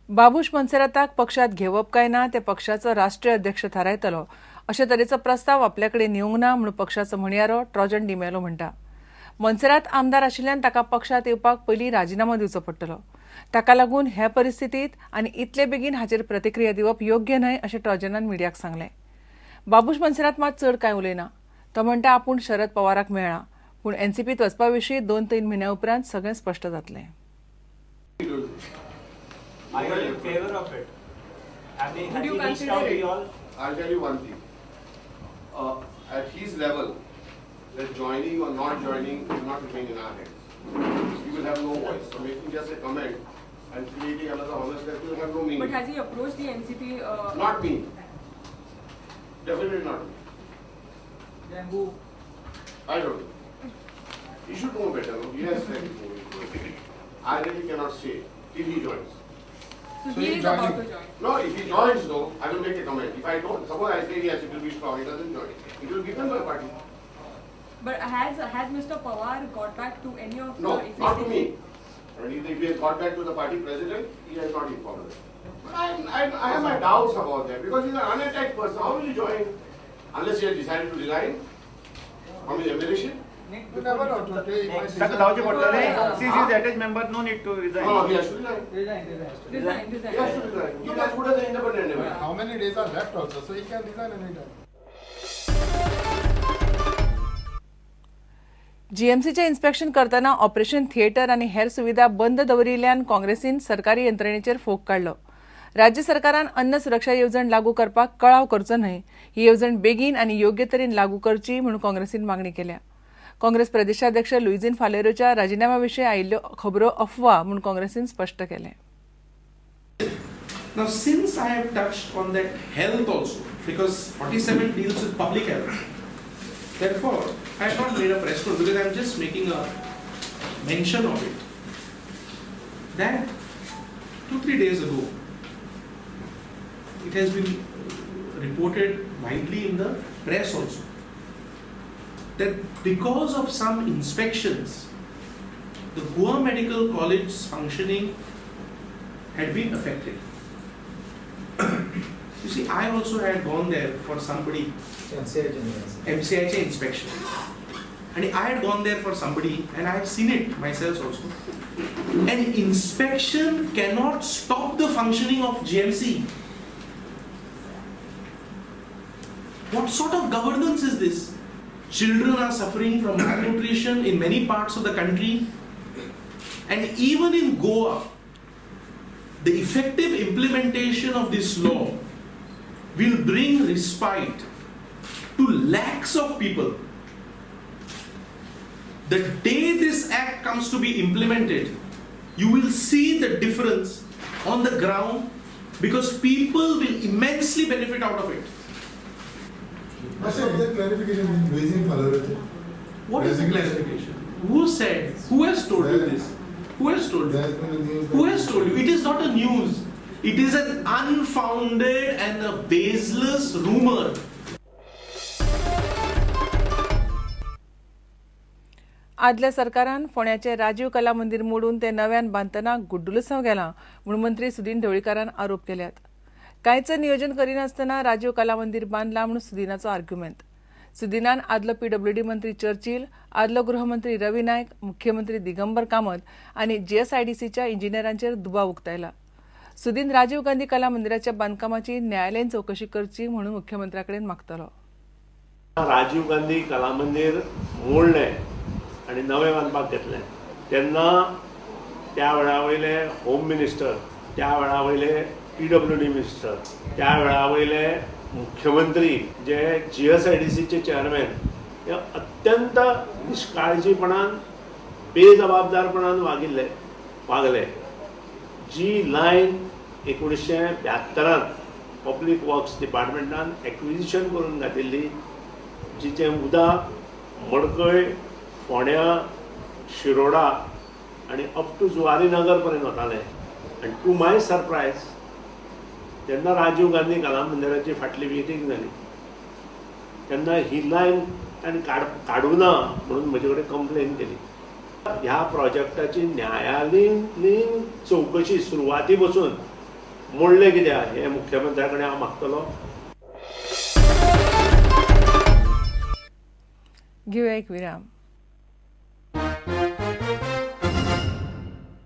बाबूश मनसेराताक पक्षात घेवप काय ना ते पक्षाचो राष्ट्रीय अध्यक्ष थारायतलो अशे तरेचो प्रस्ताव आपल्याकडे येवंक ना म्हणून पक्षाचो म्हणयारो ट्रोजन डिमेलो म्हणटा. मनसेरात आमदार आशिल्ल्यान ताका पक्षात येवपाक पयलीं राजिनामो दिवचो पडटलो. ताका लागून हे परिस्थितीत आनी इतले बेगीन हाचेर प्रतिक्रिया दिवप योग्य न्हय अशें ट्रोजनान मिडियाक सांगलें. बाबूश मनसेरात मात चड कांय उलयना. तो म्हणटा आपूण शरद पवाराक मेळ्ळा पूण एनसीपीत वचपा विशीं 2-3 म्हयन्या उपरांत सगळें स्पश्ट जातलें. Are you in favor of it? Have you reached out to you all? I'll tell you one thing. At his level, that joining or not joining will not remain in our hands. He will have no voice. So making just a comment and creating another honest step will have no meaning. But has he approached the NCP? Not me. Definitely not me. Then who? I don't know. He should know better. No? He has said it. I really cannot say till he joins. So he is about to join. No, if he joins though, I will make a comment. If I don't, suppose I say yes, it will be strong, he doesn't join. It will become my party. But has Mr. Pawar got back to any of No, the not to me. I mean, if he has got back to the party president, he has not informed us. But I have my doubts about that because he's an unattached person. How will he join? Unless he has decided to resign from his embassy? You never know to take my Since he is attached member, no need to resign. No, he has to resign. Resign. He has to resign. He has put as an independent member. How many days are left also, so he can resign anytime. जीएमसीचे inspection करतना operation theatre आनी हेर सुविधा बंद दवरिल्ल्यान काँग्रेसीन सरकारी यंत्रणेचेर fog काडलो. राज्य सरकारान अन्न सुरक्षा येवजण लागू करपाक कळाव करचो न्हय, ही येवजण बेगीन आनी योग्य तरेन लागू करची म्हणून काँग्रेसीन मागणी केल्या. काँग्रेस प्रदेशाध्यक्ष लुईझीन फालेरोच्या राजिनाम्याविशीं आयिल्ल्यो खबरो अफवा म्हूण काँग्रेसीन स्पश्ट केलें. Now, since I have touched on that health also, because 47 deals with public health, therefore, I have not made a press note because I am just making a mention of it. That 2-3 days ago, it has been reported widely in the press also that because of some inspections, the Goa Medical College's functioning had been affected. You see, I also had gone there for somebody, MCIJ inspection. And I had gone there for somebody and I have seen it myself also. An inspection cannot stop the functioning of GMC. What sort of governance is this? Children are suffering from malnutrition in many parts of the country. And even in Goa, the effective implementation of this law will bring respite to lakhs of people. The day this act comes to be implemented, you will see the difference on the ground because people will immensely benefit out of it. What is the clarification? What is the clarification? Who said? Who has told you this? Who has told you? Who has told you? It is not a news. It is an unfounded and a baseless rumor. आदल्या सरकारान फोंड्याचें राजीव कला मंदिर मोडून तें नव्यान बांदतना गुड्डुलसांव गेलां म्हणून मंत्री सुदीन ढवळीकारान आरोप केल्यात. कांयच नियोजन करिनासतना राजीव कला मंदिर बांदलां म्हणून सुदीनाचो आर्ग्युमेंट. सुदीनान आदलो पीडब्ल्यूडी मंत्री चर्चिल, आदलो गृहमंत्री रवी नायक, मुख्यमंत्री दिगंबर कामत आनी जीएसआयडीसीच्या इंजिनियरांचेर दुबाव उक्तायला. सुदीन राजीव गांधी कला मंदिराच्या बांदकामाची न्यायालयीन चवकशी करची म्हणून मुख्यमंत्र्याकडेन मागतलो. राजीव गांधी कला मंदिर मोडलें आनी नवें बांदपाक घेतलें तेन्ना त्या वेळा वयले होम मिनिस्टर, त्या वेळा वयले पीडब्ल्यूडी मिनिस्टर, त्या वेळा वयले मुख्यमंत्री जे जीएसआयडीसीचे चेअरमॅन हे अत्यंत निष्काळजीपणान बेजबाबदारपणान वागले. जी लायन 1972 पब्लीक वर्क्स डिपार्टमेंटान एक्विजिशन करून घातिल्ली, जिचें उदक मडकय, फोंड्या, शिरोडा आनी अप टू जुवारीनगर पर्यंत वतालें. आनी टू माय सरप्रायज जेन्ना राजीव गांधी कला मंदिराची फाटली मिटींग जाली तेन्ना ही लायन ताणें काडूना म्हणून म्हजे कडेन कंप्लेन केली. ह्या प्रोजेक्टाची न्यायालयीन चवकशी सुरवाती पासून मोडले कित्याक हे मुख्यमंत्र्या कडेन हांव मागतलो. घेऊया एक विराम.